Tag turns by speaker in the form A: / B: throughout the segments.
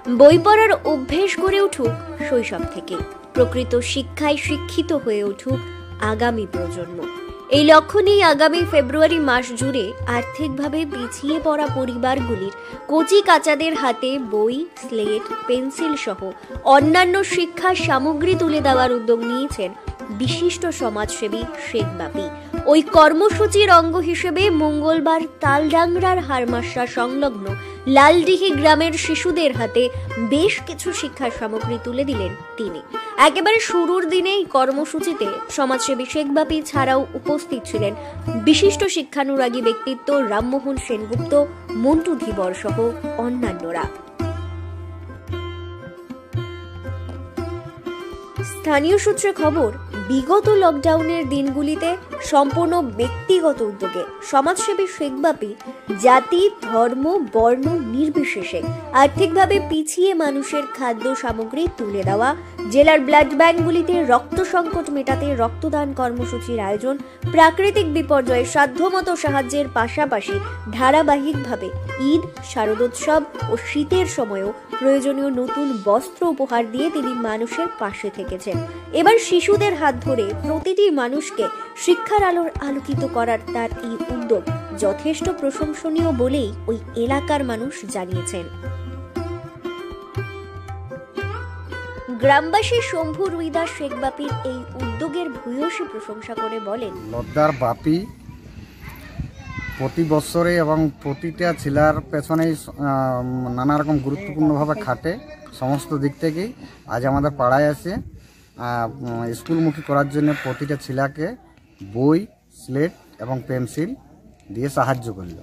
A: বই পড়ার অভ্যেস গড়ে উঠুক শৈশব থেকে, প্রকৃত শিক্ষায় শিক্ষিত হয়ে উঠুক আগামী প্রজন্ম। এই লক্ষ্য নিয়ে আগামী ফেব্রুয়ারি মাস জুড়ে আর্থিকভাবে পিছিয়ে পড়া পরিবারগুলির কচি কাচাদের হাতে বই, স্লেট, পেন্সিল সহ অন্যান্য শিক্ষা সামগ্রী তুলে দেওয়ার উদ্যোগ নিয়েছেন বিশিষ্ট সমাজসেবী শেখ বাপি। ওই কর্মসূচির অঙ্গ হিসেবে মঙ্গলবার তালডাংরার হারমাসা সংলগ্ন লালডিহি গ্রামের শিশুদের হাতে বেশ কিছু শিক্ষা সামগ্রী তুলে দিলেন তিনি। একেবারে শুরুর দিনেই কর্মসূচিতে সমাজসেবী শেখ বাপি ছাড়াও উপস্থিত ছিলেন বিশিষ্ট শিক্ষানুরাগী ব্যক্তিত্ব রামমোহন সেনগুপ্ত, মন্টু ধীবর সহ অন্যান্যরা। স্থানীয় সূত্রে খবর, বিগত লকডাউনের দিনগুলিতে সম্পূর্ণ ব্যক্তিগত উদ্যোগে সমাজসেবী শেখ বাপি জাতি, ধর্ম, বর্ণ নির্বিশেষে আর্থিকভাবে পিছিয়ে মানুষের খাদ্য সামগ্রী তুলে দেওয়া, জেলার ব্লাড ব্যাংকগুলিতে রক্ত সংকট মেটাতে রক্তদান কর্মসূচির আয়োজন, প্রাকৃতিক বিপর্যয়ে সাধ্যমতো সাহায্যের পাশাপাশি ধারাবাহিকভাবে ঈদ, শারদোৎসব ও শীতের সময়ও প্রয়োজনীয় নতুন বস্ত্র উপহার দিয়ে তিনি মানুষের পাশে থেকেছেন। এবার শিশুদের হাত ধরে প্রতিটি মানুষকে শিক্ষার আলোর আলোকিত করার তার এই উদ্যোগ যথেষ্ট প্রশংসনীয় বলেই ওই এলাকার মানুষ জানিয়েছেন। গ্রামবাসী শম্ভু রুইদাস শেখ বাপির এই উদ্যোগের ভূয়সী প্রশংসা করে বলেন,
B: লদ্দার বাপি প্রতি বছরে এবং প্রতিটা ছেলের পেছনেই নানা রকম গুরুত্বপূর্ণভাবে খাটে। সমস্ত দিক থেকেই আজ আমাদের পাড়ায় আসে স্কুলমুখী করার জন্য প্রতিটা ছেলেকে বই, স্লেট এবং পেন্সিল দিয়ে সাহায্য করল।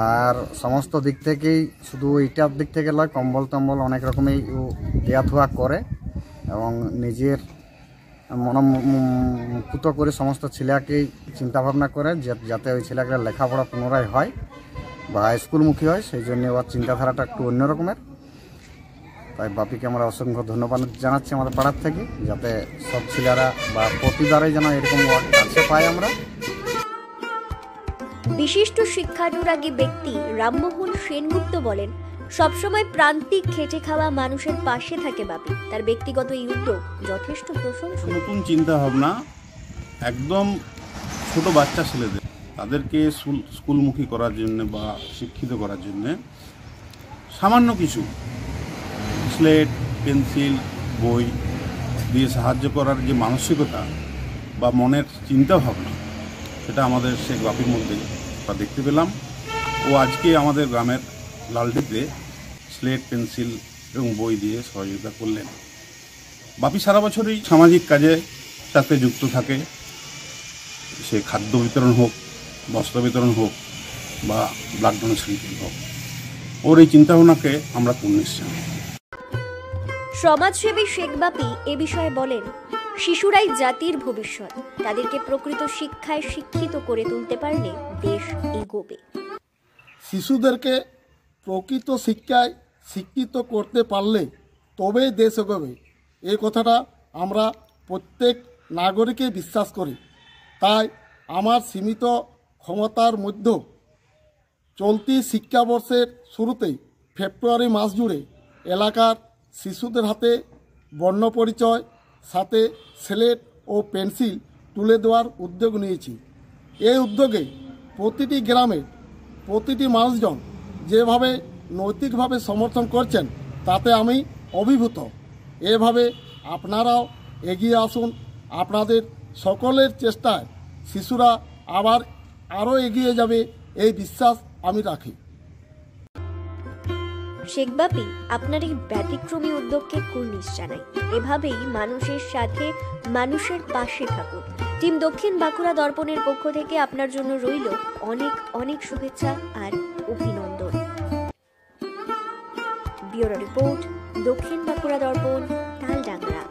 B: আর সমস্ত দিক থেকেই, শুধু এইটার দিক থেকে নয়, কম্বল টম্বল অনেক রকমই দেয়া থোয়া করে এবং নিজের মনোপুত করে সমস্ত ছেলেকেই চিন্তাভাবনা করে যাতে ওই ছেলেগুলো লেখাপড়া পুনরায় হয় বা স্কুলমুখী হয়। সেই জন্য ওর চিন্তাধারাটা একটু অন্যরকমের। তাই বাপিকে আমরা অসংখ্য ধন্যবাদ জানাচ্ছি আমাদের পাড়ার থেকে, যাতে সব ছেলেরা বা প্রতিবারে যেন এরকম কাছে পাই আমরা।
A: বিশিষ্ট শিক্ষানুরাগী ব্যক্তি রামমোহন সেনগুপ্ত বলেন, সবসময় প্রান্তিক খেটে খাওয়া মানুষের পাশে থাকে বাপি। তার ব্যক্তিগত এই উদ্যোগ যথেষ্ট প্রশংসনীয়।
C: নতুন চিন্তা ভাবনা, একদম ছোট বাচ্চা ছেলেদের তাদেরকে স্কুলমুখী করার জন্য বা শিক্ষিত করার জন্য সামান্য কিছু স্লেট, পেন্সিল, বই দিয়ে সাহায্য করার যে মানসিকতা বা মনের চিন্তা ভাবনা, সেটা আমাদের শেখ বাপির মধ্যে আমরা দেখতে পেলাম। ও আজকে আমাদের গ্রামের লালডিতে স্লেট, পেন্সিল এবং বই দিয়ে সহযোগিতা করলেন। বাপি সারা বছরই সামাজিক কাজে সাথে যুক্ত থাকে, সে খাদ্য বিতরণ হোক, বস্ত্র বিতরণ হোক বা ব্লাড ডোনেশন হোক। ওর এই চিন্তাভাবনাকে আমরা কুর্নিশ জানাই।
A: সমাজসেবী শেখ বাপি এ বিষয়ে বলেন, শিশুরাই জাতির ভবিষ্যৎ। তাদেরকে প্রকৃত শিক্ষায় শিক্ষিত করে তুলতে পারলে দেশ এগোবে।
D: শিশুদেরকে প্রকৃত শিক্ষায় শিক্ষিত করতে পারলে তবেই দেশ এগোবে। এই কথাটা আমরা প্রত্যেক নাগরিকে বিশ্বাস করি। তাই আমার সীমিত ক্ষমতার মধ্যে চলতি শিক্ষাবর্ষের শুরুতেই ফেব্রুয়ারি মাস জুড়ে এলাকার শিশুদের হাতে বর্ণপরিচয়, সাথে স্লেট ও পেন্সিল তুলে দেওয়ার উদ্যোগ নিয়েছি। এই উদ্যোগে প্রতিটি গ্রামে প্রতিটি মানুষজন যেভাবে নৈতিকভাবে সমর্থন করছেন তাতে আমি অভিভূত। এভাবে আপনারাও এগিয়ে আসুন। আপনাদের সকলের চেষ্টায় শিশুরা আরও এগিয়ে যাবে, এই বিশ্বাস আমি রাখি।
A: শেখ বাপি আপনার এই ব্যতিক্রমী উদ্যোগকে কুর্নিশ জানাই। এভাবেই মানুষের সাথে মানুষের পাশে থাকুন। টিম দক্ষিণ বাঁকুড়া দর্পণের পক্ষ থেকে আপনার জন্য রইল অনেক অনেক শুভেচ্ছা আর অভিনন্দন। ব্যুরো রিপোর্ট, দক্ষিণ বাঁকুড়া দর্পণ, তালডাংরা।